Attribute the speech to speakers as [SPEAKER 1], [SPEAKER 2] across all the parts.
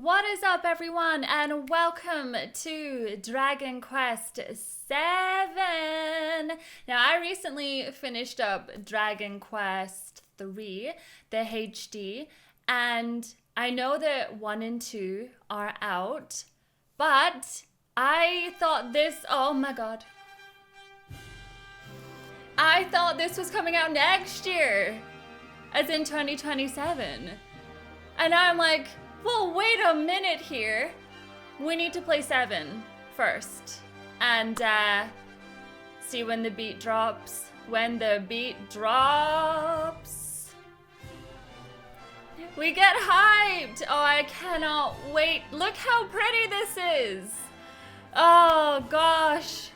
[SPEAKER 1] What is up, everyone, and welcome to Dragon Quest 7. Now, I recently finished up Dragon Quest 3, the HD, and I know that 1 and 2 are out, but I thought this, oh my god. I thought this was coming out next year, as in 2027. And now I'm like, well, wait a minute here. We need to play 7 first. And see when the beat drops. When the beat drops. We get hyped. Oh, I cannot wait. Look how pretty this is. Oh, gosh.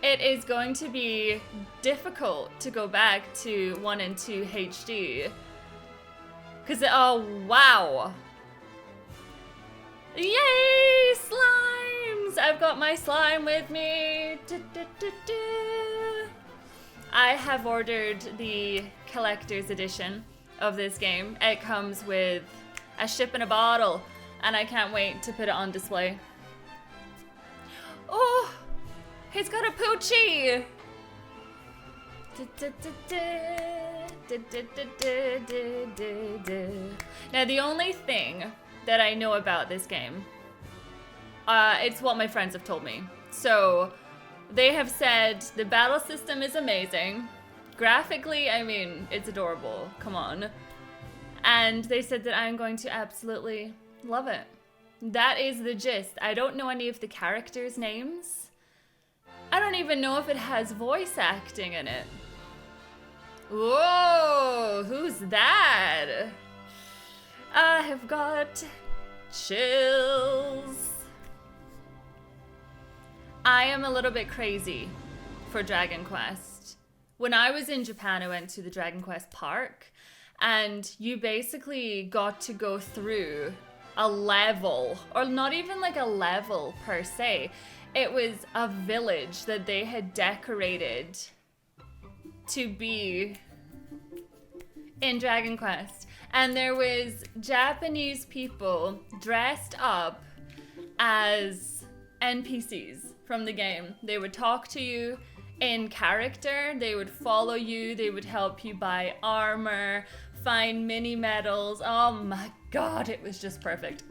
[SPEAKER 1] It is going to be difficult to go back to 1 and 2 HD. Because, oh, wow. Yay, slimes! I've got my slime with me. I have ordered the collector's edition of this game. It comes with a ship in a bottle, and I can't wait to put it on display. Oh, he's got a poochie. Now, the only thing that I know about this game, it's what my friends have told me. So, they have said the battle system is amazing. Graphically, I mean, it's adorable. Come on. And they said that I'm going to absolutely love it. That is the gist. I don't know any of the characters' names. I don't even know if it has voice acting in it. Whoa, who's that? I have got chills. I am a little bit crazy for Dragon Quest. When I was in Japan, I went to the Dragon Quest park, and you basically got to go through a level, or not even like a level per se. It was a village that they had decorated to be in Dragon Quest. And there was Japanese people dressed up as NPCs from the game. They would talk to you in character, they would follow you, they would help you buy armor, find mini medals. Oh my god, it was just perfect.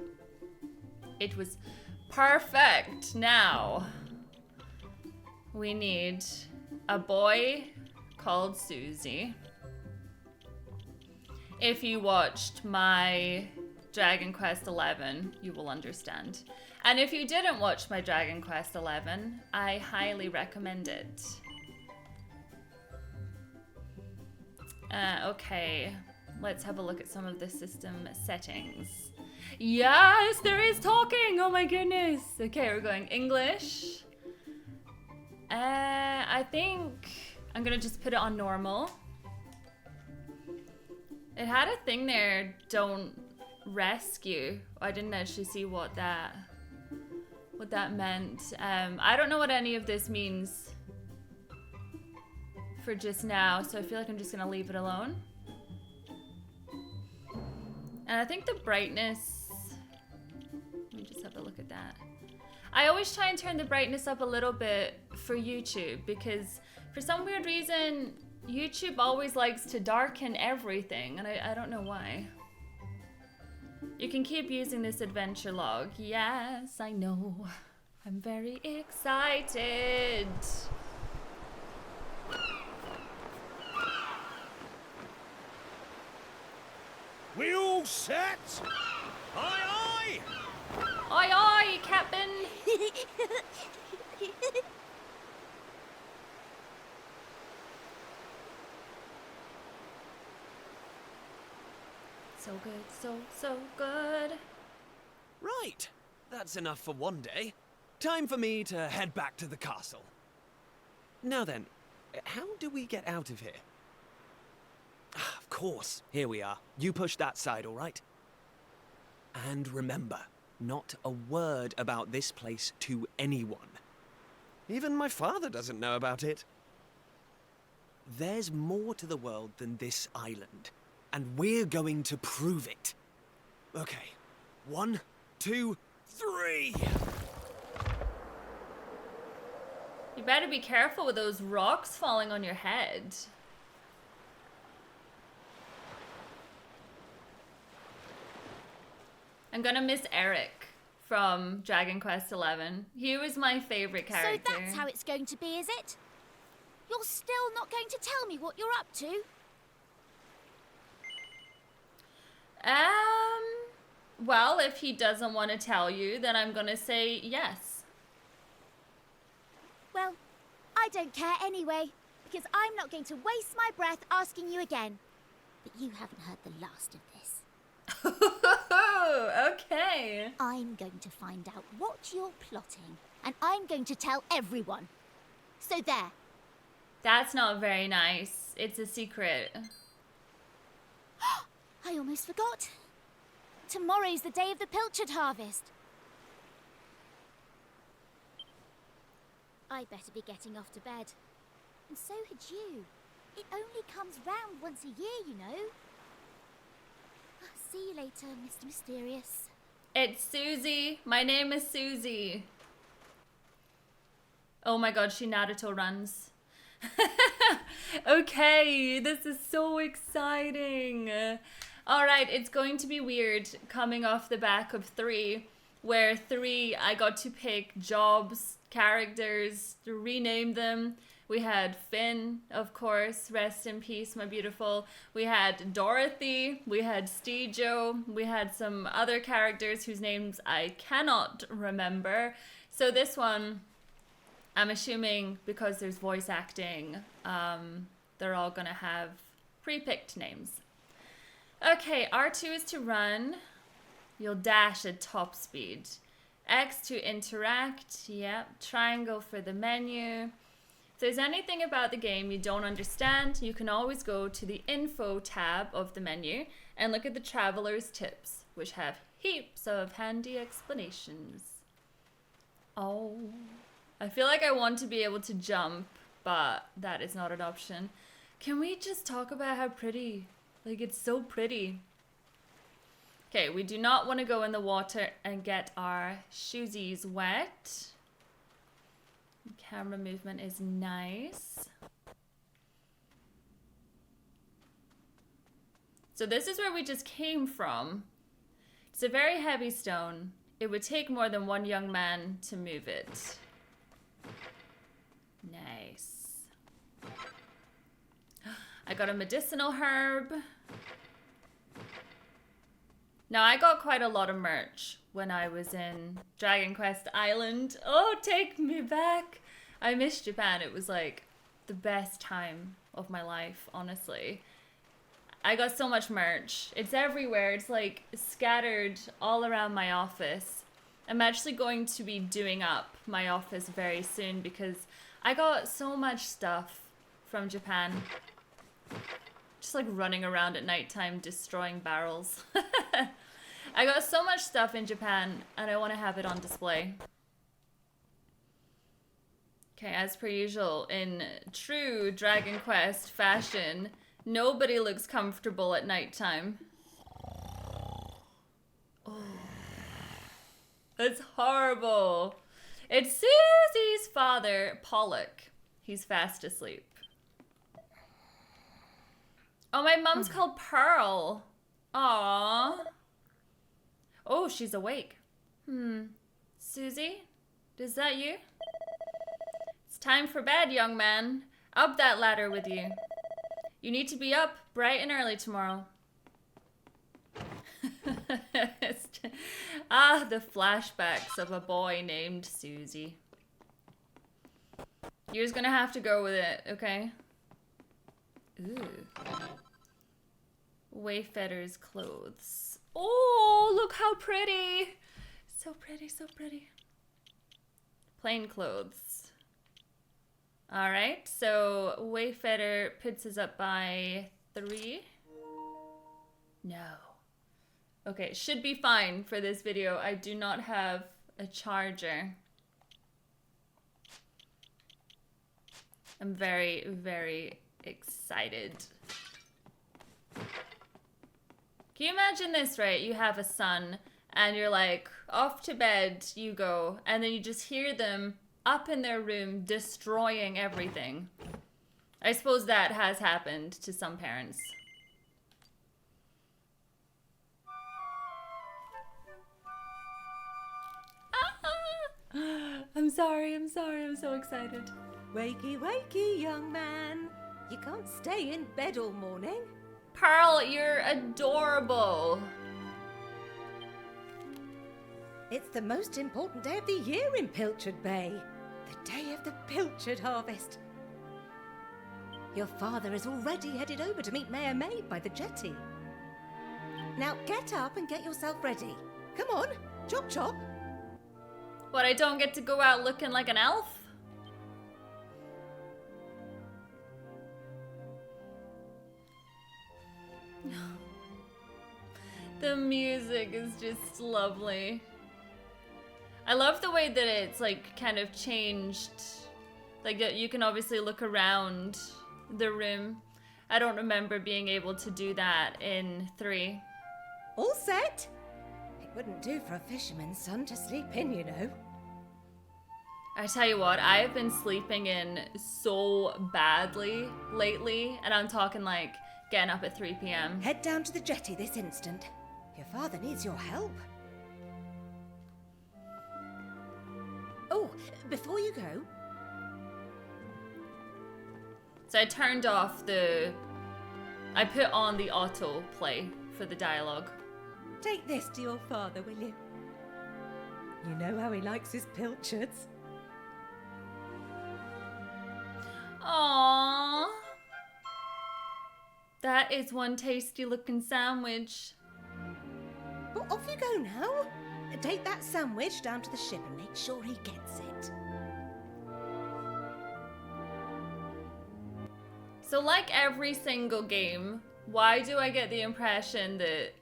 [SPEAKER 1] It was perfect. Now, we need a boy called Suzy. If you watched my Dragon Quest 11, you will understand. And if you didn't watch my Dragon Quest 11, I highly recommend it. Okay, let's have a look at some of the system settings. Yes, there is talking! Oh my goodness! Okay, we're going English. I think I'm gonna just put it on normal. It had a thing there, don't rescue. I didn't actually see what that meant. I don't know what any of this means for just now, so I feel like I'm just gonna leave it alone. And I think the brightness, let me just have a look at that. I always try and turn the brightness up a little bit for YouTube because for some weird reason, YouTube always likes to darken everything, and I don't know why. You can keep using this adventure log. Yes, I know. I'm very excited.
[SPEAKER 2] We all set? Aye, aye!
[SPEAKER 1] Aye, aye, Captain! So good, so good.
[SPEAKER 2] Right, that's enough for one day. Time for me to head back to the castle. Now then, how do we get out of here? Of course, here we are. You push that side, all right? And remember, not a word about this place to anyone. Even my father doesn't know about it. There's more to the world than this island, and we're going to prove it. Okay, 1, 2, 3.
[SPEAKER 1] You better be careful with those rocks falling on your head. I'm gonna miss Eric from Dragon Quest XI. He was my favorite character.
[SPEAKER 3] So that's how it's going to be, is it? You're still not going to tell me what you're up to?
[SPEAKER 1] Well, if he doesn't want to tell you, then I'm gonna say yes.
[SPEAKER 3] Well, I don't care anyway, because I'm not going to waste my breath asking you again. But you haven't heard the last of this.
[SPEAKER 1] Okay.
[SPEAKER 3] I'm going to find out what you're plotting, and I'm going to tell everyone. So there.
[SPEAKER 1] That's not very nice. It's a secret.
[SPEAKER 3] I almost forgot. Tomorrow's the day of the Piltchard harvest. I better be getting off to bed. And so had you. It only comes round once a year, you know. See you later, Mr. Mysterious.
[SPEAKER 1] It's Suzy. My name is Suzy. Oh my god, she Naruto runs. Okay, this is so exciting. Alright, it's going to be weird coming off the back of 3, where 3 I got to pick jobs, characters, to rename them. We had Finn, of course, rest in peace, my beautiful. We had Dorothy, we had Steejo, we had some other characters whose names I cannot remember. So this one, I'm assuming because there's voice acting, they're all gonna have pre-picked names. Okay, R2 is to run. You'll dash at top speed. X to interact, yep. Triangle for the menu. If there's anything about the game you don't understand, you can always go to the info tab of the menu and look at the traveler's tips, which have heaps of handy explanations. Oh, I feel like I want to be able to jump, but that is not an option. Can we just talk about how pretty? Like, it's so pretty. Okay, we do not want to go in the water and get our shoesies wet. Camera movement is nice. So this is where we just came from. It's a very heavy stone. It would take more than one young man to move it. Nice. I got a medicinal herb. Now, I got quite a lot of merch when I was in Dragon Quest Island. Oh, take me back. I miss Japan. It was like the best time of my life, honestly. I got so much merch. It's everywhere. It's like scattered all around my office. I'm actually going to be doing up my office very soon because I got so much stuff from Japan. Just like running around at nighttime destroying barrels. I got so much stuff in Japan and I want to have it on display. Okay, as per usual, in true Dragon Quest fashion, nobody looks comfortable at nighttime. Oh, that's horrible. It's Susie's father, Pollock. He's fast asleep. Oh, my mom's called Pearl. Aww. Oh, she's awake. Suzy? Is that you? It's time for bed, young man. Up that ladder with you. You need to be up bright and early tomorrow. The flashbacks of a boy named Suzy. You're just gonna have to go with it, okay? Ooh. Wayfetter's clothes. Oh, look how pretty. So pretty, so pretty. Plain clothes. All right, so Wayfetter puts us up by 3. No. Okay, should be fine for this video. I do not have a charger. I'm very, very excited. Can you imagine this, right? You have a son and you're like, off to bed you go, and then you just hear them up in their room destroying everything. I suppose that has happened to some parents. I'm sorry, I'm so excited.
[SPEAKER 4] Wakey, wakey, young man. You can't stay in bed all morning.
[SPEAKER 1] Pearl, you're adorable.
[SPEAKER 4] It's the most important day of the year in Piltchard Bay. The day of the Piltchard harvest. Your father is already headed over to meet Mayor May by the jetty. Now get up and get yourself ready. Come on, chop chop.
[SPEAKER 1] What, I don't get to go out looking like an elf? The music is just lovely. I love the way that it's like kind of changed. Like you can obviously look around the room. I don't remember being able to do that in 3.
[SPEAKER 4] All set? It wouldn't do for a fisherman's son to sleep in, you know.
[SPEAKER 1] I tell you what, I have been sleeping in so badly lately, and I'm talking like getting up at 3 p.m.
[SPEAKER 4] Head down to the jetty this instant. Your father needs your help. Oh, before you go...
[SPEAKER 1] So I turned off I put on the autoplay for the dialogue.
[SPEAKER 4] Take this to your father, will you? You know how he likes his pilchards.
[SPEAKER 1] Aww. That is one tasty looking sandwich.
[SPEAKER 4] Well, off you go now. Take that sandwich down to the ship and make sure he gets it.
[SPEAKER 1] So like every single game, why do I get the impression that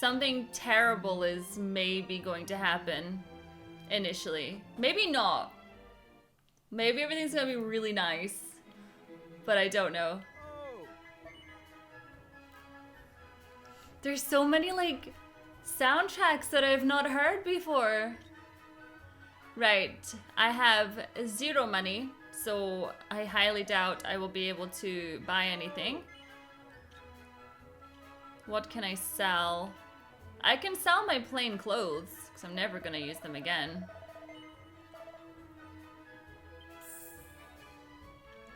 [SPEAKER 1] something terrible is maybe going to happen initially? Maybe not. Maybe everything's gonna be really nice, but I don't know. There's so many like soundtracks that I've not heard before. Right, I have 0 money, so I highly doubt I will be able to buy anything. What can I sell? I can sell my plain clothes, because I'm never gonna use them again.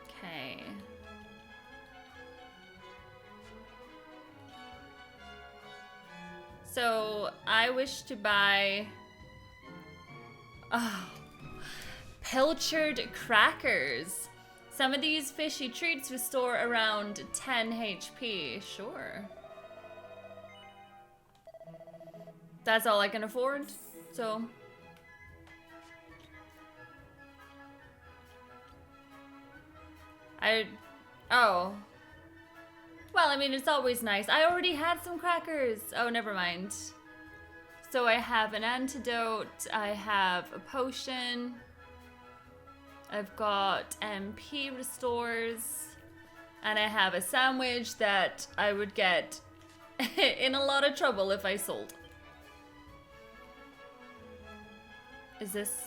[SPEAKER 1] Okay. So I wish to buy Piltchard crackers. Some of these fishy treats restore around 10 HP. Sure. That's all I can afford. So oh. Well, I mean, it's always nice. I already had some crackers. Oh, never mind. So I have an antidote. I have a potion. I've got MP restores. And I have a sandwich that I would get in a lot of trouble if I sold. Is this...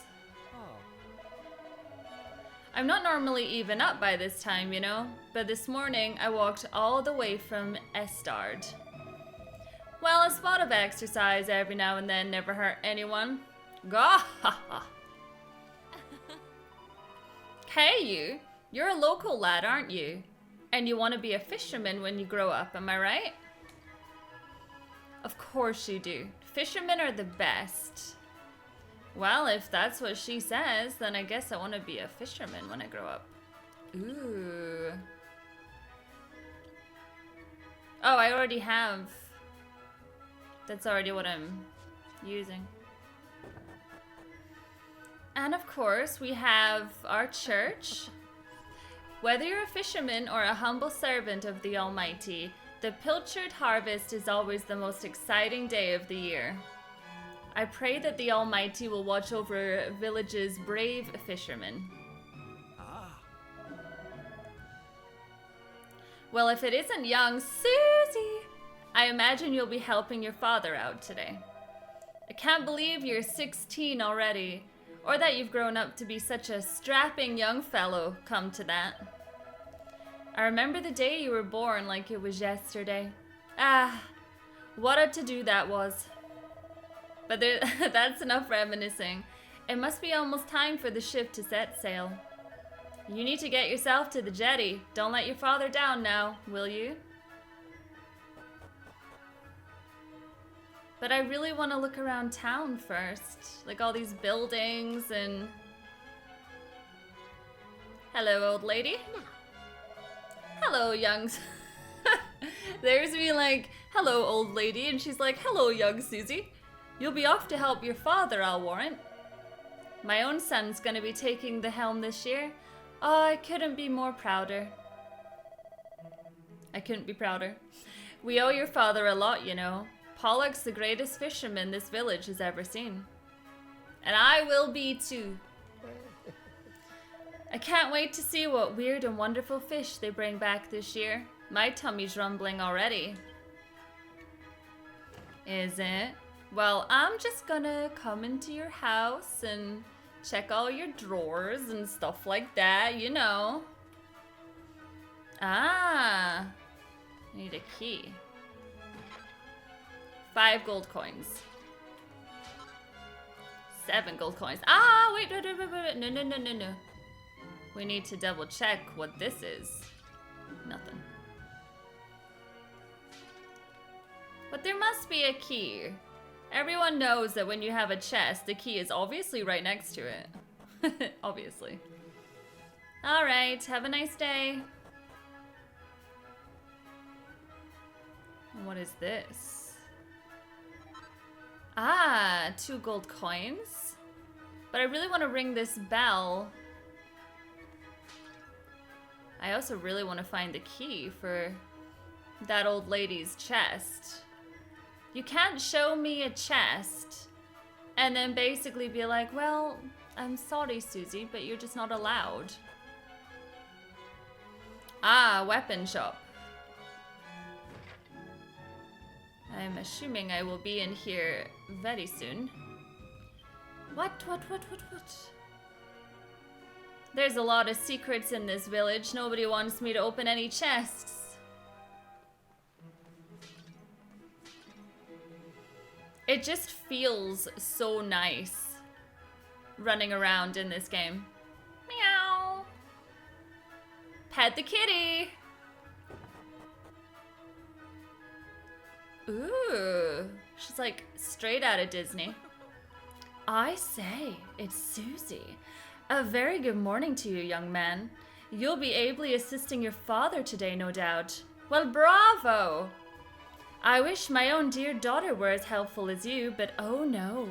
[SPEAKER 1] I'm not normally even up by this time, you know? But this morning, I walked all the way from Estard. Well, a spot of exercise every now and then never hurt anyone. Gah ha ha! Hey you're a local lad, aren't you? And you want to be a fisherman when you grow up, am I right? Of course you do. Fishermen are the best. Well, if that's what she says, then I guess I want to be a fisherman when I grow up. Ooh. Oh, I already have. That's already what I'm using. And of course, we have our church. Whether you're a fisherman or a humble servant of the Almighty, the Piltchard harvest is always the most exciting day of the year. I pray that the Almighty will watch over village's brave fishermen. Well, if it isn't young Suzy, I imagine you'll be helping your father out today. can't believe you're 16 already. Or that you've grown up to be such a strapping young fellow, come to that. I remember the day you were born like it was yesterday. Ah, what a to-do that was. But that's enough reminiscing. It must be almost time for the ship to set sail. You need to get yourself to the jetty. Don't let your father down now, will you? But I really want to look around town first. Like all these buildings and... Hello, old lady. Hello, young... There's me like, hello, old lady. And she's like, hello, young Suzy. You'll be off to help your father, I'll warrant. My own son's gonna be taking the helm this year. Oh, I couldn't be more prouder. I couldn't be prouder. We owe your father a lot, you know. Pollock's the greatest fisherman this village has ever seen. And I will be too. I can't wait to see what weird and wonderful fish they bring back this year. My tummy's rumbling already. Is it? Well, I'm just gonna come into your house and check all your drawers and stuff like that, you know. Ah, I need a key. 5 gold coins. 7 gold coins. Ah, wait. No. We need to double check what this is. Nothing. But there must be a key. Everyone knows that when you have a chest, the key is obviously right next to it. Obviously. Alright, have a nice day. And what is this? Ah, 2 gold coins. But I really want to ring this bell. I also really want to find the key for that old lady's chest. You can't show me a chest and then basically be like, well, I'm sorry, Suzy, but you're just not allowed. Ah, weapon shop. I'm assuming I will be in here very soon. What? There's a lot of secrets in this village. Nobody wants me to open any chests. It just feels so nice running around in this game. Meow. Pet the kitty. Ooh, she's like straight out of Disney. I say, it's Suzy. A very good morning to you, young man. You'll be ably assisting your father today, no doubt. Well, bravo! I wish my own dear daughter were as helpful as you, but oh no.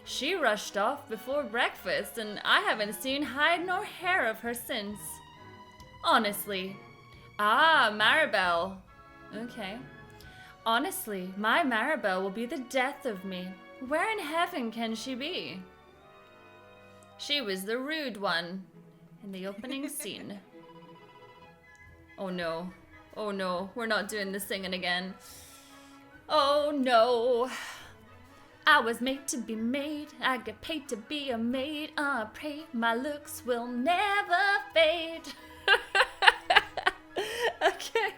[SPEAKER 1] She rushed off before breakfast, and I haven't seen hide nor hair of her since. Honestly. Ah, Maribel. Okay. Honestly, my Maribel will be the death of me. Where in heaven can she be? She was the rude one in the opening scene. Oh no. Oh no, we're not doing the singing again. Oh no. I was made to be made. I get paid to be a maid. I pray my looks will never fade. Okay.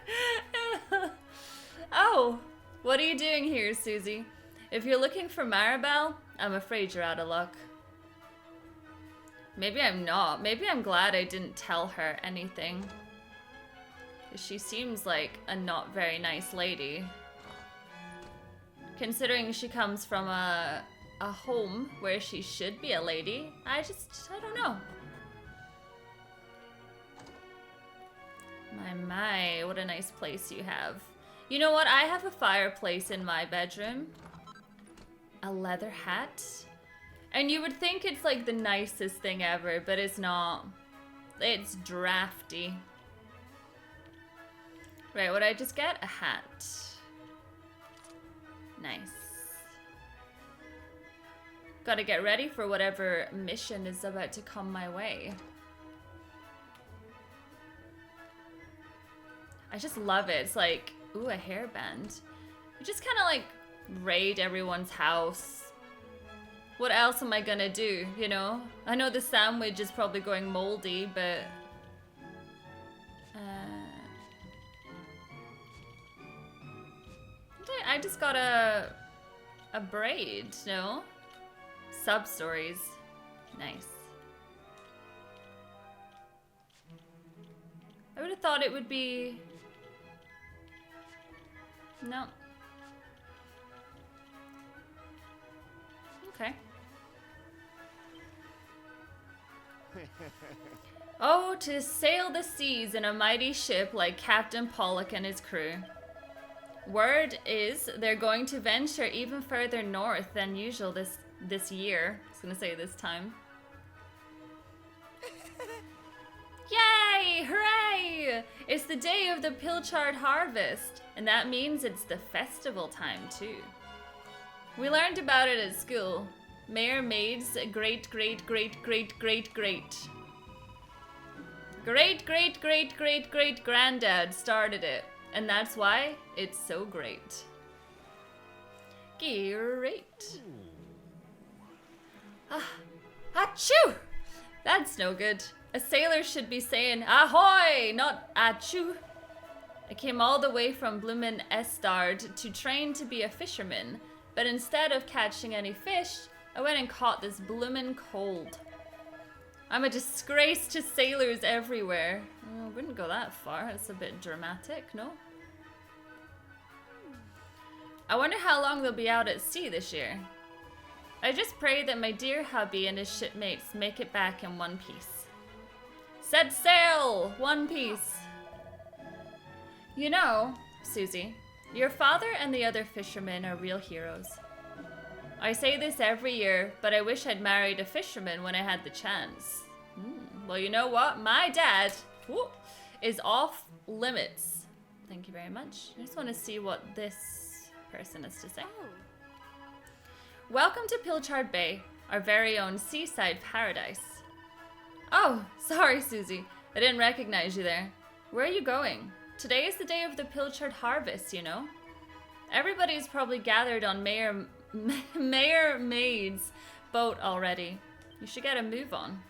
[SPEAKER 1] Oh, what are you doing here, Suzy? If you're looking for Maribel, I'm afraid you're out of luck. Maybe I'm not. Maybe I'm glad I didn't tell her anything. She seems like a not very nice lady. Considering she comes from a home where she should be a lady, I don't know. My, what a nice place you have. You know what? I have a fireplace in my bedroom. A leather hat. And you would think it's like the nicest thing ever, but it's not. It's drafty. Right, what did I just get? A hat. Nice. Gotta get ready for whatever mission is about to come my way. I just love it. It's like, ooh, a hairband. You just kind of like raid everyone's house. What else am I gonna do, you know? I know the sandwich is probably going moldy, but... I just got a braid, no? Sub-stories. Nice. I would have thought it would be... No. Okay. Oh, to sail the seas in a mighty ship like Captain Pollock and his crew. Word is they're going to venture even further north than usual this year. I was gonna say this time. Yay! Hooray! It's the day of the Piltchard harvest, and that means it's the festival time too. We learned about it at school. Mayor Maid's great granddad started it, and that's why it's so great. Great. Achoo! That's no good. A sailor should be saying ahoy, not achoo. I came all the way from bloomin' Estard to train to be a fisherman, but instead of catching any fish, I went and caught this bloomin' cold. I'm a disgrace to sailors everywhere. I wouldn't go that far. It's a bit dramatic, no? I wonder how long they'll be out at sea this year. I just pray that my dear hubby and his shipmates make it back in one piece. Set sail! One piece! You know, Suzy, your father and the other fishermen are real heroes. I say this every year, but I wish I'd married a fisherman when I had the chance. Well, you know what? My dad is off limits. Thank you very much. I just want to see what this person has to say. Welcome to Piltchard Bay, our very own seaside paradise. Oh, sorry, Suzy. I didn't recognize you there. Where are you going? Today is the day of the Piltchard harvest, you know? Everybody's probably gathered on Mayor Maid's boat already. You should get a move on.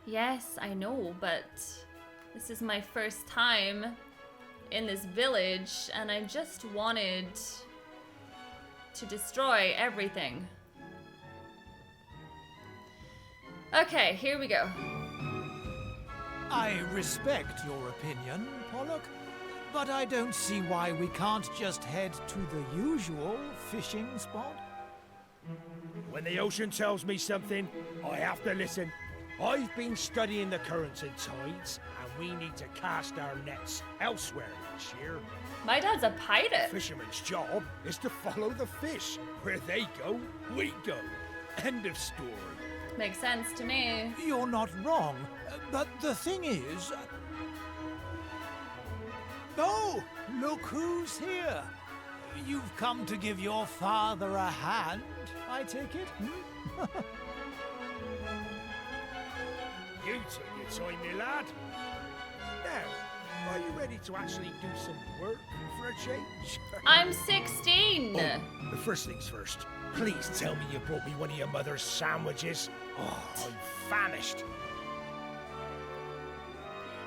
[SPEAKER 1] Yes, I know, but this is my first time in this village, and I just wanted to destroy everything. Okay, here we go.
[SPEAKER 5] I respect your opinion, Pollock, but I don't see why we can't just head to the usual fishing spot.
[SPEAKER 6] When the ocean tells me something, I have to listen. I've been studying the currents and tides, and we need to cast our nets elsewhere this year.
[SPEAKER 1] My dad's a pirate.
[SPEAKER 6] Fisherman's job is to follow the fish. Where they go, we go. End of story.
[SPEAKER 1] Makes sense to me.
[SPEAKER 5] You're not wrong, but the thing is... Oh, look who's here. You've come to give your father a hand, I take it?
[SPEAKER 6] You took your time, me lad. Now, are you ready to actually do some work for a change?
[SPEAKER 1] I'm 16.
[SPEAKER 6] Oh, the first things first. Please tell me you brought me one of your mother's sandwiches. Oh, I'm famished.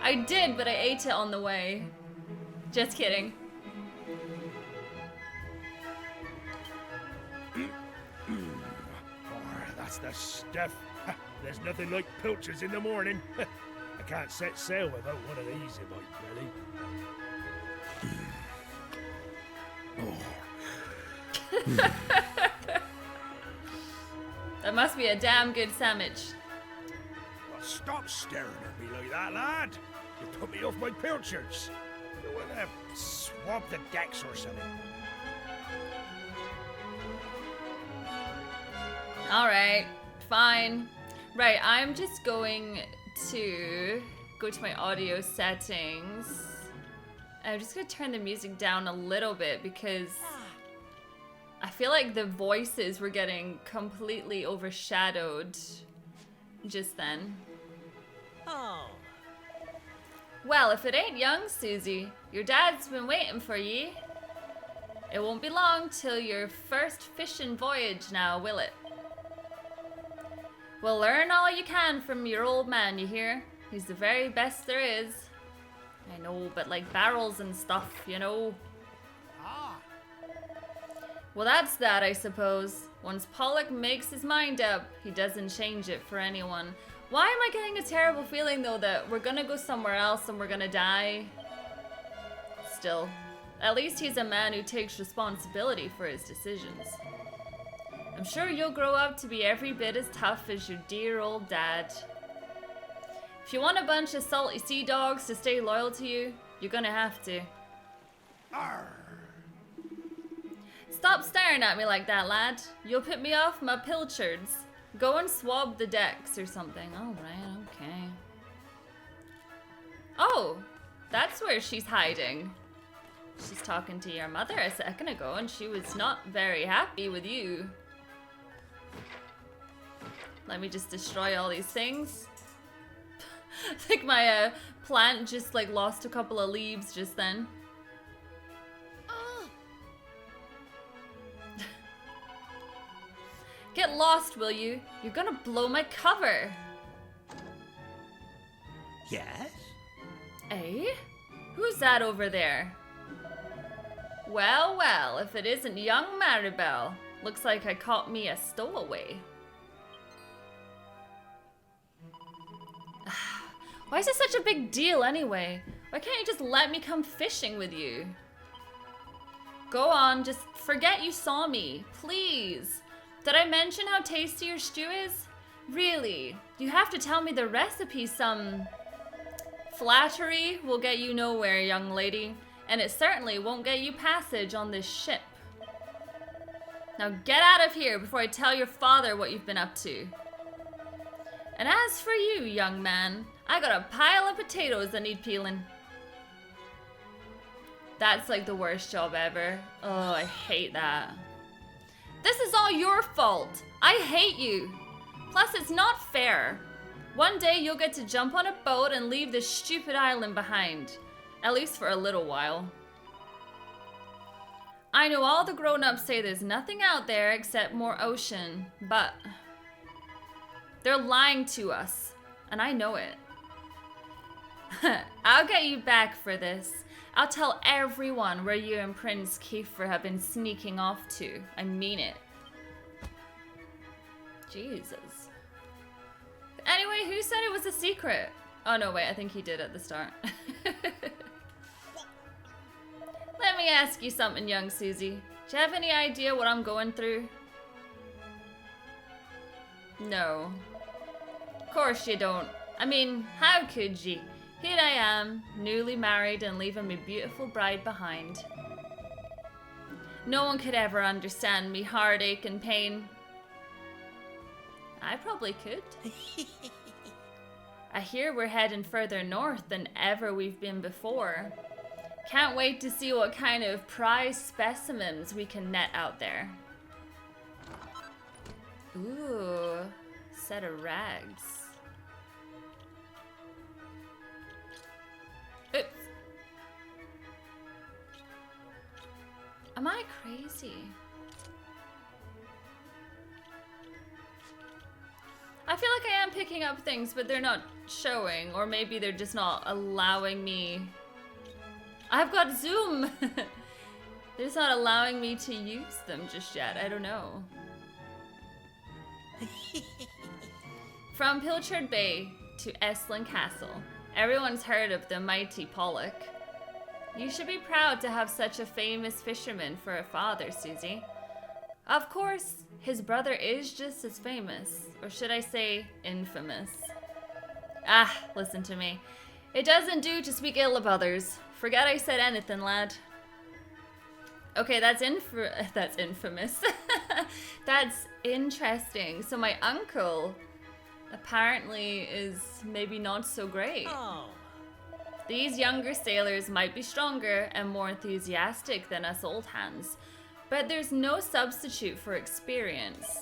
[SPEAKER 1] I did, but I ate it on the way. Just kidding.
[SPEAKER 6] Oh, that's the stuff. There's nothing like pilchards in the morning. I can't set sail without one of these in my belly.
[SPEAKER 1] That must be a damn good sandwich.
[SPEAKER 6] Well, stop staring at me like that, lad. You put me off my pilchards. You want to swab the decks or something?
[SPEAKER 1] Alright, fine. Right, I'm just going to go to my audio settings. I'm just going to turn the music down a little bit because I feel like the voices were getting completely overshadowed just then.
[SPEAKER 2] Oh.
[SPEAKER 1] Well, if it ain't young Suzy, your dad's been waiting for ye. It won't be long till your first fishing voyage now, will it? Well, learn all you can from your old man, you hear? He's the very best there is. I know, but like barrels and stuff, you know.
[SPEAKER 5] Ah,
[SPEAKER 1] Well, that's that, I suppose. Once Pollock makes his mind up, he doesn't change it for anyone. Why am I getting a terrible feeling, though, that we're gonna go somewhere else and we're gonna die? Still, at least he's a man who takes responsibility for his decisions. I'm sure you'll grow up to be every bit as tough as your dear old dad. If you want a bunch of salty sea dogs to stay loyal to you, you're gonna have to. Stop staring at me like that, lad. You'll put me off my pilchards. Go and swab the decks or something. Alright, okay. Oh, that's where she's hiding. She's talking to your mother a second ago and she was not very happy with you. Let me just destroy all these things. I think my plant just like lost a couple of leaves just then. Get lost, will you? You're gonna blow my cover.
[SPEAKER 5] yes?
[SPEAKER 1] Eh? Who's that over there? Well, well, if it isn't young Maribel. Looks like I caught me a stowaway. Why is it such a big deal anyway? Why can't you just let me come fishing with you? Go on, just forget you saw me, please. Did I mention how tasty your stew is? Really, you have to tell me the recipe. Some flattery will get you nowhere, young lady, and it certainly won't get you passage on this ship. Now get out of here before I tell your father what you've been up to. And as for you, young man, I got a pile of potatoes that need peeling. That's like the worst job ever. Oh, I hate that. This is all your fault. I hate you. Plus, it's not fair. One day you'll get to jump on a boat and leave this stupid island behind. At least for a little while. I know all the grown-ups say there's nothing out there except more ocean, but they're lying to us, and I know it. I'll get you back for this. I'll tell everyone where you and Prince Kiefer have been sneaking off to. I mean it. Jesus. Anyway, who said it was a secret? Oh no, wait, I think he did at the start. Let me ask you something, young Suzy. Do you have any idea what I'm going through? No. Of course you don't. I mean, how could ye? Here I am, newly married and leaving my beautiful bride behind. No one could ever understand me heartache and pain. I probably could. I hear we're heading further north than ever we've been before. Can't wait to see what kind of prize specimens we can net out there. Ooh, set of rags. Oops. Am I crazy? I feel like I am picking up things, but they're not showing, or maybe they're just not allowing me. I've got Zoom! They're just not allowing me to use them just yet. I don't know. From Piltchard Bay to Estland Castle, everyone's heard of the mighty Pollock. You should be proud to have such a famous fisherman for a father, Suzy. Of course, his brother is just as famous, or should I say infamous. Ah, listen to me. It doesn't do to speak ill of others. Forget I said anything, lad. Okay, that's infamous. That's interesting. So my uncle apparently is maybe not so great.
[SPEAKER 5] Oh.
[SPEAKER 1] These younger sailors might be stronger and more enthusiastic than us old hands, but there's no substitute for experience.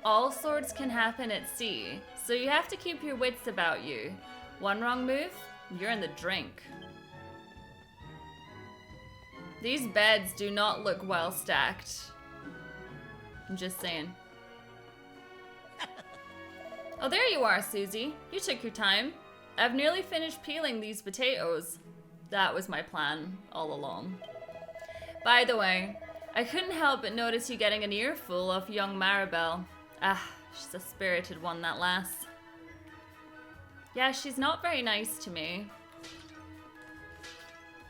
[SPEAKER 1] All sorts can happen at sea, so you have to keep your wits about you. One wrong move, you're in the drink. These beds do not look well stacked. I'm just saying. Oh, there you are, Suzy. You took your time. I've nearly finished peeling these potatoes. That was my plan all along. By the way, I couldn't help but notice you getting an earful of young Maribel. Ah, she's a spirited one, that lass. Yeah, she's not very nice to me.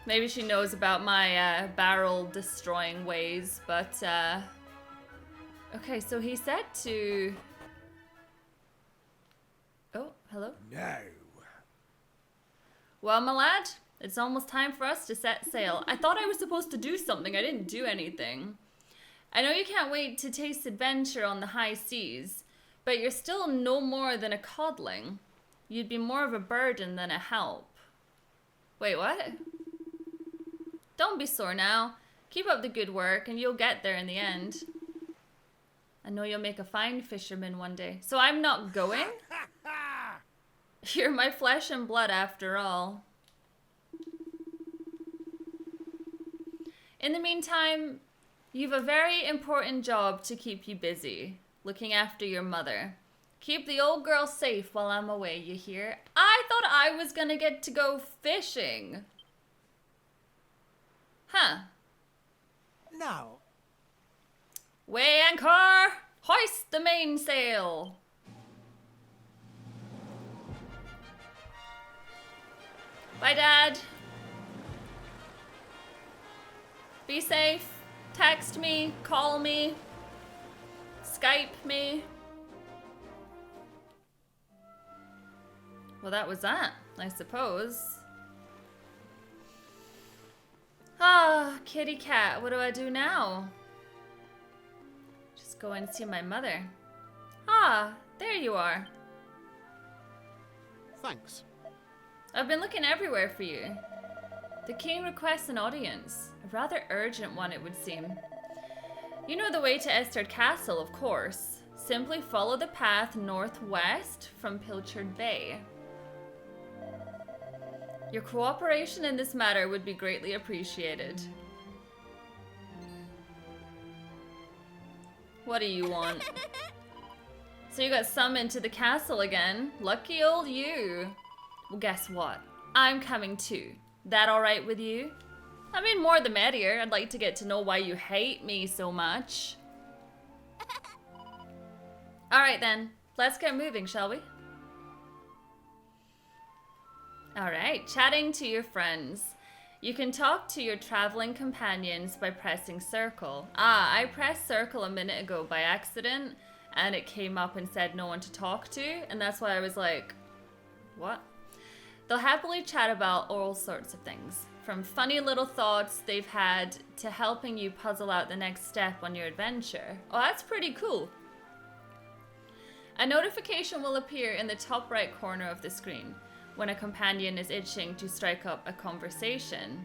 [SPEAKER 1] Maybe she knows about my barrel-destroying ways, but... Okay, so he said to... Oh, hello?
[SPEAKER 6] No.
[SPEAKER 1] Well, my lad, it's almost time for us to set sail. I thought I was supposed to do something. I didn't do anything. I know you can't wait to taste adventure on the high seas, but you're still no more than a codling. You'd be more of a burden than a help. Wait, what? Don't be sore now. Keep up the good work and you'll get there in the end. I know you'll make a fine fisherman one day. So I'm not going? You're my flesh and blood after all. In the meantime, you've a very important job to keep you busy. Looking after your mother. Keep the old girl safe while I'm away, you hear? I thought I was gonna get to go fishing. Huh.
[SPEAKER 5] Now,
[SPEAKER 1] Weigh anchor! Hoist the mainsail! Bye, Dad. Be safe. Text me, call me, Skype me. Well, that was that, I suppose. Ah, kitty cat, what do I do now? Just go and see my mother. Ah, there you are.
[SPEAKER 7] Thanks.
[SPEAKER 1] I've been looking everywhere for you. The king requests an audience. A rather urgent one, it would seem. You know the way to Estard Castle, of course. Simply follow the path northwest from Piltchard Bay. Your cooperation in this matter would be greatly appreciated. What do you want? So you got summoned to the castle again. Lucky old you. Well, guess what? I'm coming too. That alright with you? I mean, more the merrier. I'd like to get to know why you hate me so much. Alright then, let's get moving, shall we? Alright, chatting to your friends. You can talk to your traveling companions by pressing circle. Ah, I pressed circle a minute ago by accident, and it came up and said no one to talk to, and that's why I was like, what? They'll happily chat about all sorts of things. From funny little thoughts they've had to helping you puzzle out the next step on your adventure. Oh, that's pretty cool. A notification will appear in the top right corner of the screen when a companion is itching to strike up a conversation.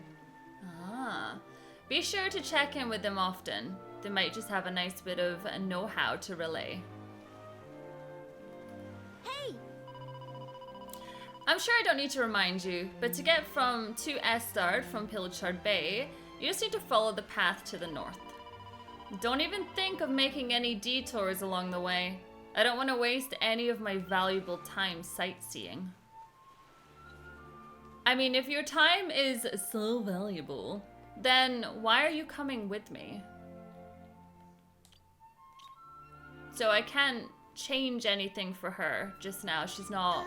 [SPEAKER 1] Ah, be sure to check in with them often. They might just have a nice bit of know-how to relay.
[SPEAKER 3] Hey!
[SPEAKER 1] I'm sure I don't need to remind you, but to get to Estard from Piltchard Bay, you just need to follow the path to the north. Don't even think of making any detours along the way. I don't want to waste any of my valuable time sightseeing. I mean, if your time is so valuable, then why are you coming with me? So I can't change anything for her just now. She's not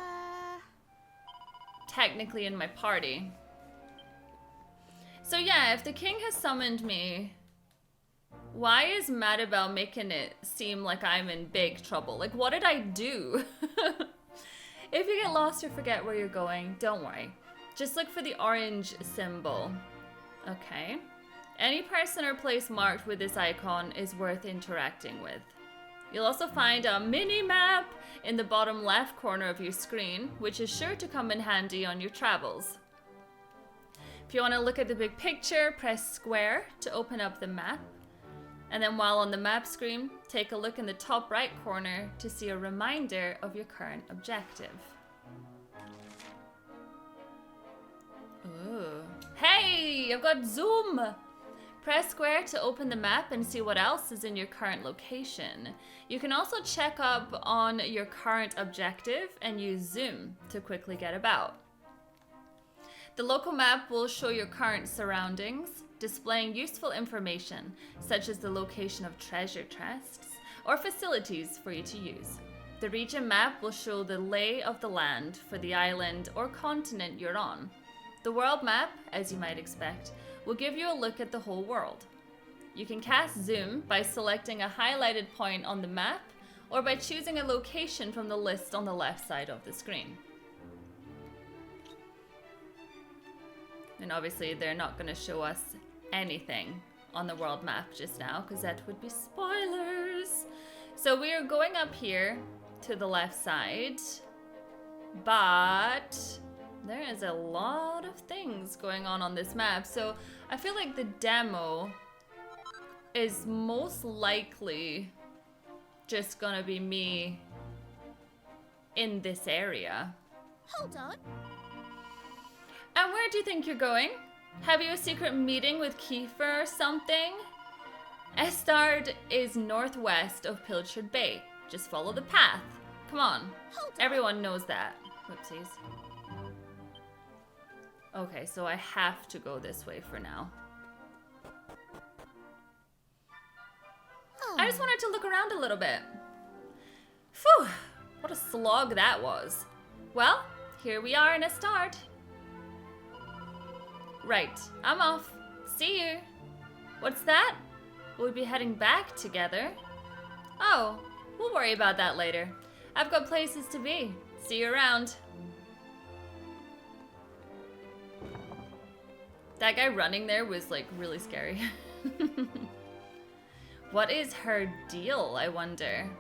[SPEAKER 1] technically in my party. So yeah, if the king has summoned me, why is Maribel making it seem like I'm in big trouble? Like, what did I do? If you get lost or forget where you're going, don't worry. Just look for the orange symbol. Okay. Any person or place marked with this icon is worth interacting with. You'll also find a mini map in the bottom left corner of your screen, which is sure to come in handy on your travels. If you want to look at the big picture, press square to open up the map. And then while on the map screen, take a look in the top right corner to see a reminder of your current objective. Ooh. Hey, I've got Zoom! Press square to open the map and see what else is in your current location. You can also check up on your current objective and use zoom to quickly get about. The local map will show your current surroundings, displaying useful information such as the location of treasure chests or facilities for you to use. The region map will show the lay of the land for the island or continent you're on. The world map, as you might expect, will give you a look at the whole world. You can cast zoom by selecting a highlighted point on the map or by choosing a location from the list on the left side of the screen. And obviously they're not going to show us anything on the world map just now because that would be spoilers. So we are going up here to the left side, but there is a lot of things going on this map. So I feel like the demo is most likely just gonna be me in this area.
[SPEAKER 3] Hold on.
[SPEAKER 1] And where do you think you're going? Have you a secret meeting with Kiefer or something? Estard is northwest of Piltchard Bay. Just follow the path. Come on.
[SPEAKER 3] Hold on.
[SPEAKER 1] Everyone knows that. Whoopsies. Okay, so I have to go this way for now.
[SPEAKER 3] Oh.
[SPEAKER 1] I just wanted to look around a little bit. Phew, what a slog that was. Well, here we are in Estard. Right, I'm off. See you. What's that? We'll be heading back together. Oh, we'll worry about that later. I've got places to be. See you around. That guy running there was like really scary. What is her deal, I wonder?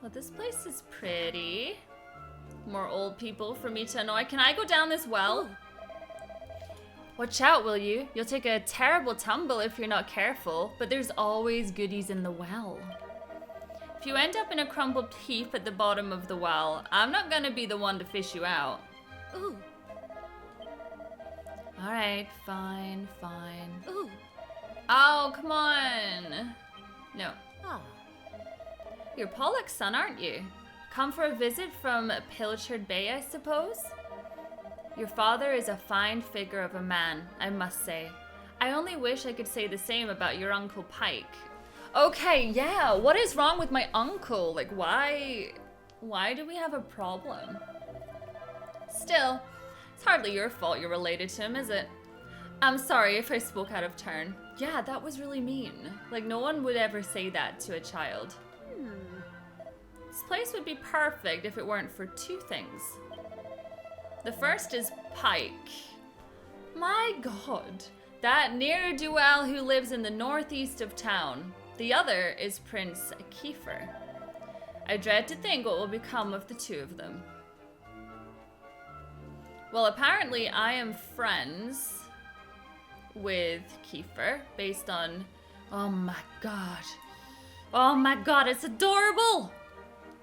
[SPEAKER 1] Well, this place is pretty. More old people for me to annoy. Can I go down this well?
[SPEAKER 3] Ooh.
[SPEAKER 1] Watch out, will you? You'll take a terrible tumble if you're not careful, but there's always goodies in the well. If you end up in a crumpled heap at the bottom of the well, I'm not gonna be the one to fish you out.
[SPEAKER 3] Ooh.
[SPEAKER 1] Alright, fine, fine.
[SPEAKER 3] Ooh.
[SPEAKER 1] Oh, come on. No.
[SPEAKER 3] Ah.
[SPEAKER 1] You're Pollock's son, aren't you? Come for a visit from Piltchard Bay, I suppose? Your father is a fine figure of a man, I must say. I only wish I could say the same about your Uncle Pike. Okay, yeah, what is wrong with my uncle? Like, why do we have a problem? Still, it's hardly your fault you're related to him, is it? I'm sorry if I spoke out of turn. Yeah, that was really mean. Like, no one would ever say that to a child. This place would be perfect if it weren't for two things. The first is Pike. My god, that ne'er-do-well who lives in the northeast of town. The other is Prince Kiefer. I dread to think what will become of the two of them. Well, apparently I am friends with Kiefer based on... Oh my god. Oh my god, it's adorable!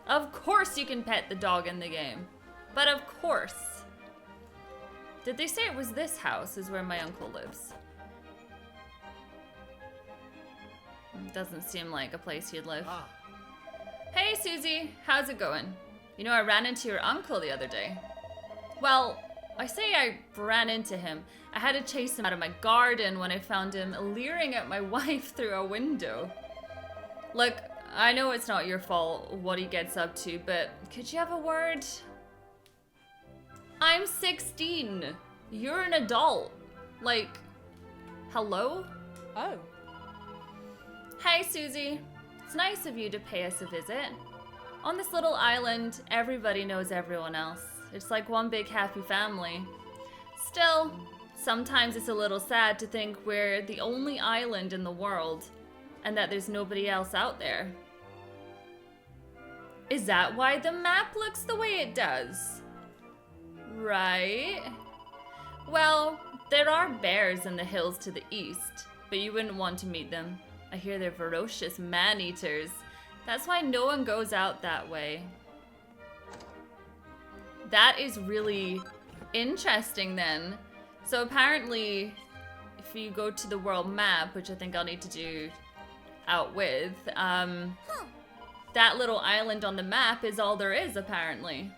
[SPEAKER 1] Of course you can pet the dog in the game. But of course. Did they say it was this house is where my uncle lives? Doesn't seem like a place he'd live.
[SPEAKER 6] Ah.
[SPEAKER 1] Hey Suzy, how's it going? You know, I ran into your uncle the other day. Well, I say I ran into him. I had to chase him out of my garden when I found him leering at my wife through a window. Look, I know it's not your fault what he gets up to, but could you have a word? I'm 16. You're an adult. Like, hello?
[SPEAKER 4] Oh.
[SPEAKER 1] Hey, Suzy. It's nice of you to pay us a visit. On this little island, everybody knows everyone else. It's like one big happy family. Still, sometimes it's a little sad to think we're the only island in the world and that there's nobody else out there. Is that why the map looks the way it does? Right. Well, there are bears in the hills to the east, but you wouldn't want to meet them. I hear they're ferocious man-eaters. That's why no one goes out that way. That is really interesting then. So apparently, if you go to the world map, which I think I'll need to do out with, that little island on the map is all there is, apparently.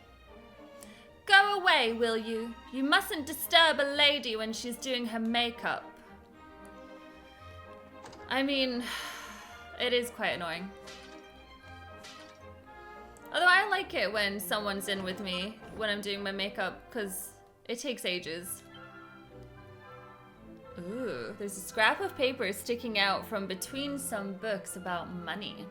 [SPEAKER 1] Go away, will you? You mustn't disturb a lady when she's doing her makeup. I mean, it is quite annoying. Although I like it when someone's in with me when I'm doing my makeup, because it takes ages. Ooh, there's a scrap of paper sticking out from between some books about money.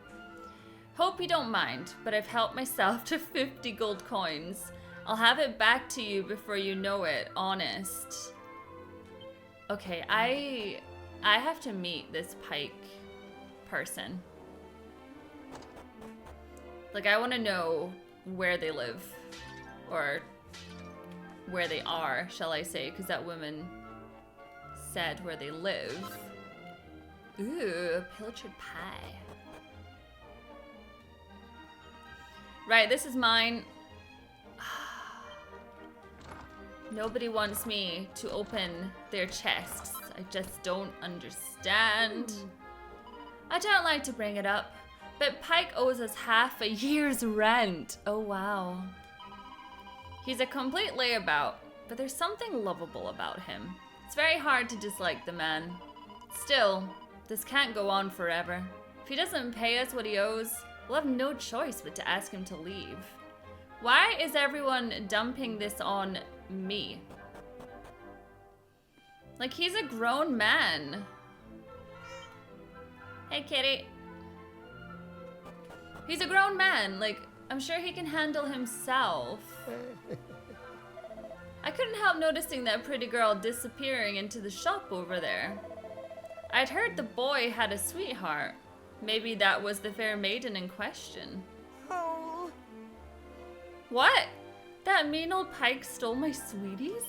[SPEAKER 1] Hope you don't mind, but I've helped myself to 50 gold coins. I'll have it back to you before you know it, honest. Okay, I have to meet this Pike person. Like, I want to know where they live. Or where they are, shall I say, because that woman said where they live. Ooh, Piltchard Bay. Right, this is mine. Nobody wants me to open their chests. I just don't understand. I don't like to bring it up, but Pike owes us half a year's rent. Oh, wow. He's a complete layabout, but there's something lovable about him. It's very hard to dislike the man. Still, this can't go on forever. If he doesn't pay us what he owes, we'll have no choice but to ask him to leave. Why is everyone dumping this on me? Like, he's a grown man. Hey, kitty. He's a grown man. Like, I'm sure he can handle himself. I couldn't help noticing that pretty girl disappearing into the shop over there. I'd heard the boy had a sweetheart. Maybe that was the fair maiden in question.
[SPEAKER 3] Oh.
[SPEAKER 1] What? That mean old Pike stole my sweeties?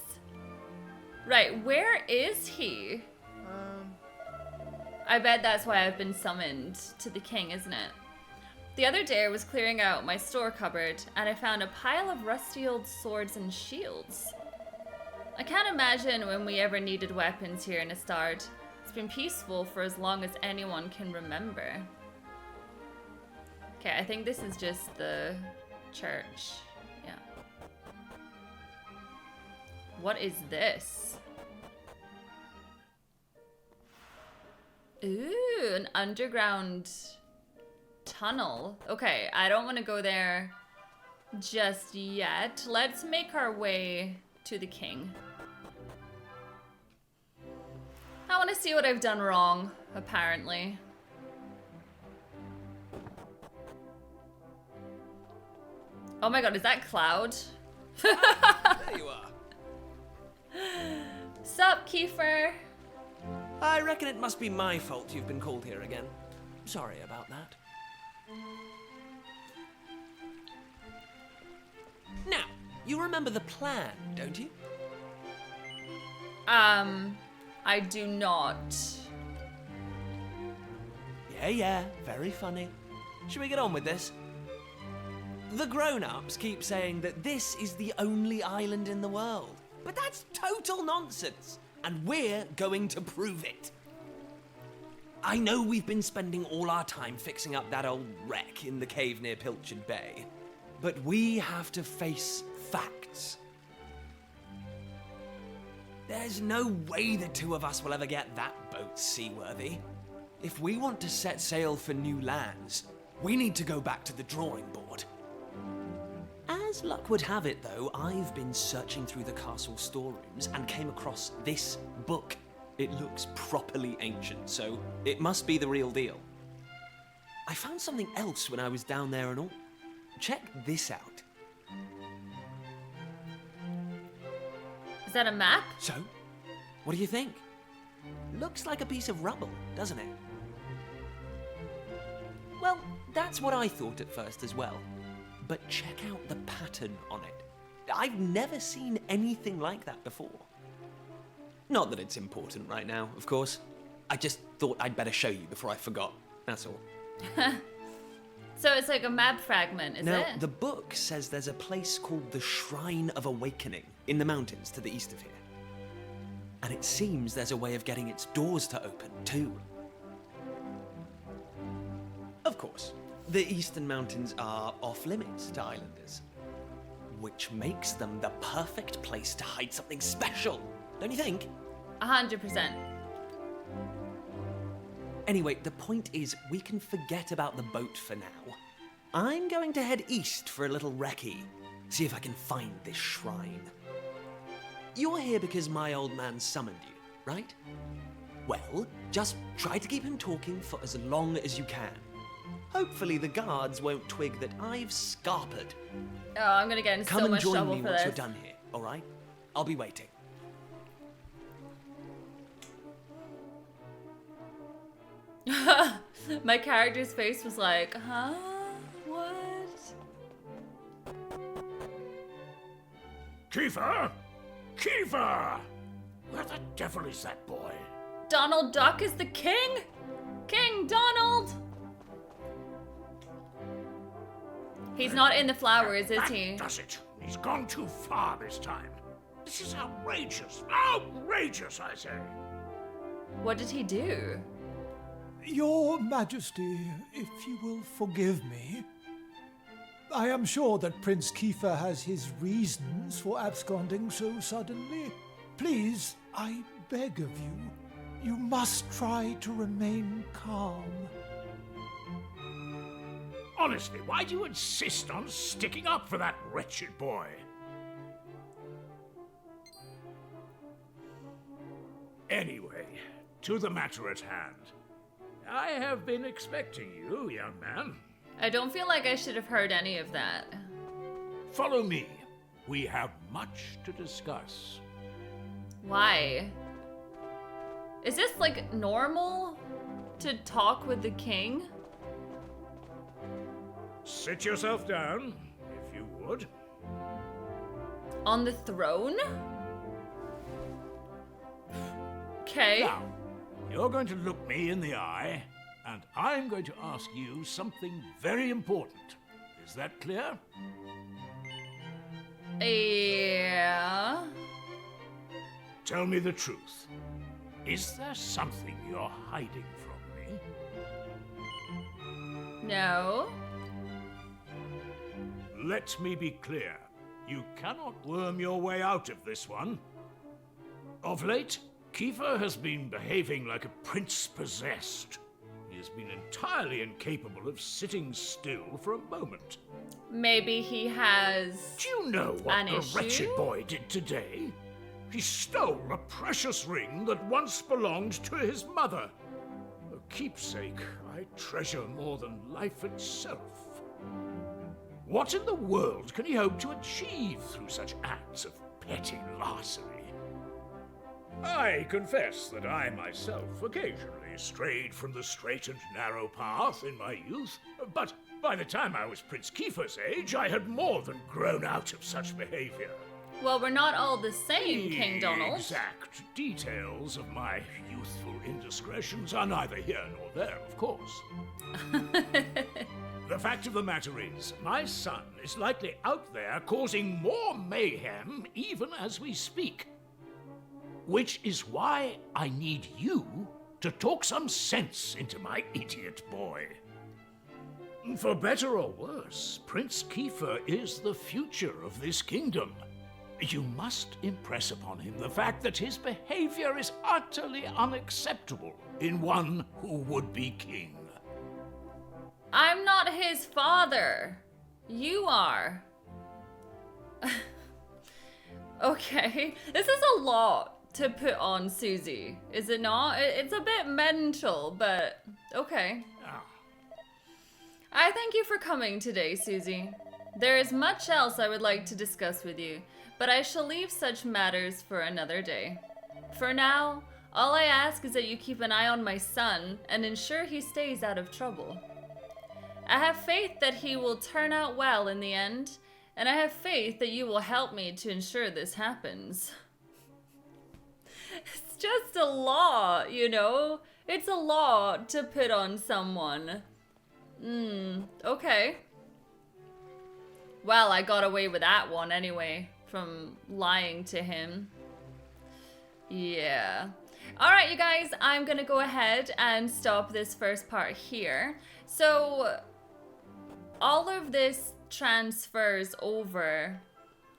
[SPEAKER 1] Right, where is he? I bet that's why I've been summoned to the king, isn't it? The other day I was clearing out my store cupboard and I found a pile of rusty old swords and shields. I can't imagine when we ever needed weapons here in Estard. It's been peaceful for as long as anyone can remember. Okay, I think this is just the church. Yeah. What is this? Ooh, an underground tunnel. Okay, I don't want to go there just yet. Let's make our way to the king. I want to see what I've done wrong, apparently. Oh my god, is that Cloud?
[SPEAKER 2] There you are.
[SPEAKER 1] Sup, Kiefer?
[SPEAKER 2] I reckon it must be my fault you've been called here again. Sorry about that. Now, you remember the plan, don't you?
[SPEAKER 1] I do not.
[SPEAKER 2] Yeah, very funny. Should we get on with this? The grown-ups keep saying that this is the only island in the world. But that's total nonsense, and we're going to prove it. I know we've been spending all our time fixing up that old wreck in the cave near Piltchard Bay, but we have to face facts. There's no way the two of us will ever get that boat seaworthy. If we want to set sail for new lands, we need to go back to the drawing board. As luck would have it, though, I've been searching through the castle storerooms and came across this book. It looks properly ancient, so it must be the real deal. I found something else when I was down there and all. Check this out.
[SPEAKER 1] Is that a map?
[SPEAKER 2] So, what do you think? Looks like a piece of rubble, doesn't it? Well, that's what I thought at first as well. But check out the pattern on it. I've never seen anything like that before. Not that it's important right now, of course. I just thought I'd better show you before I forgot, that's all.
[SPEAKER 1] So it's like a map fragment, is it?
[SPEAKER 2] Now, the book says there's a place called the Shrine of Awakening in the mountains to the east of here. And it seems there's a way of getting its doors to open, too. Of course, the Eastern Mountains are off-limits to islanders, which makes them the perfect place to hide something special, don't you think?
[SPEAKER 1] 100%.
[SPEAKER 2] Anyway, the point is, we can forget about the boat for now. I'm going to head east for a little recce, see if I can find this shrine. You're here because my old man summoned you, right? Well, just try to keep him talking for as long as you can. Hopefully the guards won't twig that I've scarpered.
[SPEAKER 1] Oh, I'm gonna get in so much trouble for this.
[SPEAKER 2] Come and join me once you're done here, all right? I'll be waiting.
[SPEAKER 1] My character's face was like, huh? What?
[SPEAKER 6] Kiefer! Kiefer! Where the devil is that boy?
[SPEAKER 1] Donald Duck is the king? King Donald! He's not in the flowers, is he?
[SPEAKER 6] That does it. He's gone too far this time. This is outrageous. Outrageous, I say.
[SPEAKER 1] What did he do?
[SPEAKER 5] Your Majesty, if you will forgive me, I am sure that Prince Kiefer has his reasons for absconding so suddenly. Please, I beg of you, you must try to remain calm.
[SPEAKER 6] Honestly, why do you insist on sticking up for that wretched boy? Anyway, to the matter at hand. I have been expecting you, young man.
[SPEAKER 1] I don't feel like I should have heard any of that.
[SPEAKER 6] Follow me. We have much to discuss.
[SPEAKER 1] Why? Is this like normal to talk with the king?
[SPEAKER 6] Sit yourself down, if you would.
[SPEAKER 1] On the throne? Okay.
[SPEAKER 6] Now, you're going to look me in the eye, and I'm going to ask you something very important. Is that clear?
[SPEAKER 1] Yeah.
[SPEAKER 6] Tell me the truth. Is there something you're hiding from me?
[SPEAKER 1] No.
[SPEAKER 6] Let me be clear. You cannot worm your way out of this one. Of late, Kiefer has been behaving like a prince possessed. He has been entirely incapable of sitting still for a moment.
[SPEAKER 1] Maybe he has.
[SPEAKER 6] Do you know what the
[SPEAKER 1] issue?
[SPEAKER 6] wretched boy did today? He stole a precious ring that once belonged to his mother. A keepsake I treasure more than life itself. What in the world can he hope to achieve through such acts of petty larceny? I confess that I myself occasionally strayed from the straight and narrow path in my youth, but by the time I was Prince Kiefer's age, I had more than grown out of such behavior.
[SPEAKER 1] Well, we're not all the same, King Donald.
[SPEAKER 6] The exact details of my youthful indiscretions are neither here nor there, of course. The fact of the matter is, my son is likely out there causing more mayhem even as we speak. Which is why I need you to talk some sense into my idiot boy. For better or worse, Prince Kiefer is the future of this kingdom. You must impress upon him the fact that his behavior is utterly unacceptable in one who would be king.
[SPEAKER 1] I'm not his father. You are. Okay, this is a lot to put on Suzy, is it not? It's a bit mental, but okay. I thank you for coming today, Suzy. There is much else I would like to discuss with you, but I shall leave such matters for another day. For now, all I ask is that you keep an eye on my son and ensure he stays out of trouble. I have faith that he will turn out well in the end, and I have faith that you will help me to ensure this happens. It's just a law, you know? It's a law to put on someone. Okay. Well, I got away with that one anyway, from lying to him. Yeah. All right, you guys, I'm going to go ahead and stop this first part here. So all of this transfers over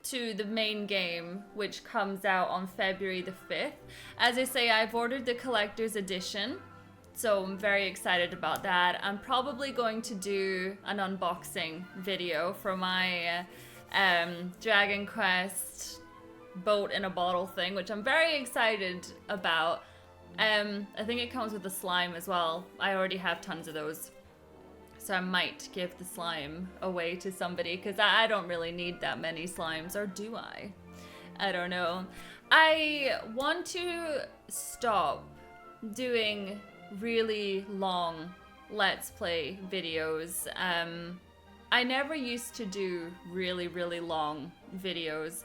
[SPEAKER 1] to the main game, which comes out on February the 5th. As I say, I've ordered the collector's edition, so I'm very excited about that. I'm probably going to do an unboxing video for my Dragon Quest boat in a bottle thing, which I'm very excited about. I think it comes with the slime as well. I already have tons of those. So I might give the slime away to somebody because I don't really need that many slimes, or do I? I don't know. I want to stop doing really long Let's Play videos. I never used to do really long videos,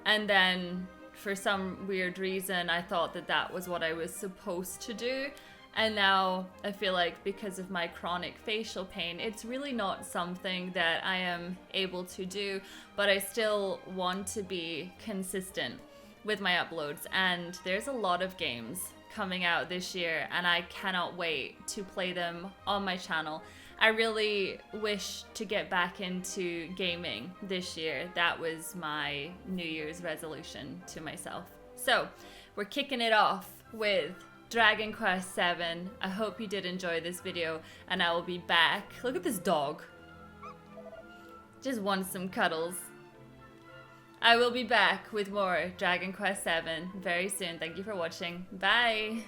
[SPEAKER 1] and then for some weird reason I thought that that was what I was supposed to do. And now I feel like because of my chronic facial pain, it's really not something that I am able to do, but I still want to be consistent with my uploads. And there's a lot of games coming out this year, and I cannot wait to play them on my channel. I really wish to get back into gaming this year. That was my New Year's resolution to myself. So we're kicking it off with Dragon Quest VII. I hope you did enjoy this video, and I will be back. Look at this dog. Just wants some cuddles. I will be back with more Dragon Quest VII very soon. Thank you for watching. Bye.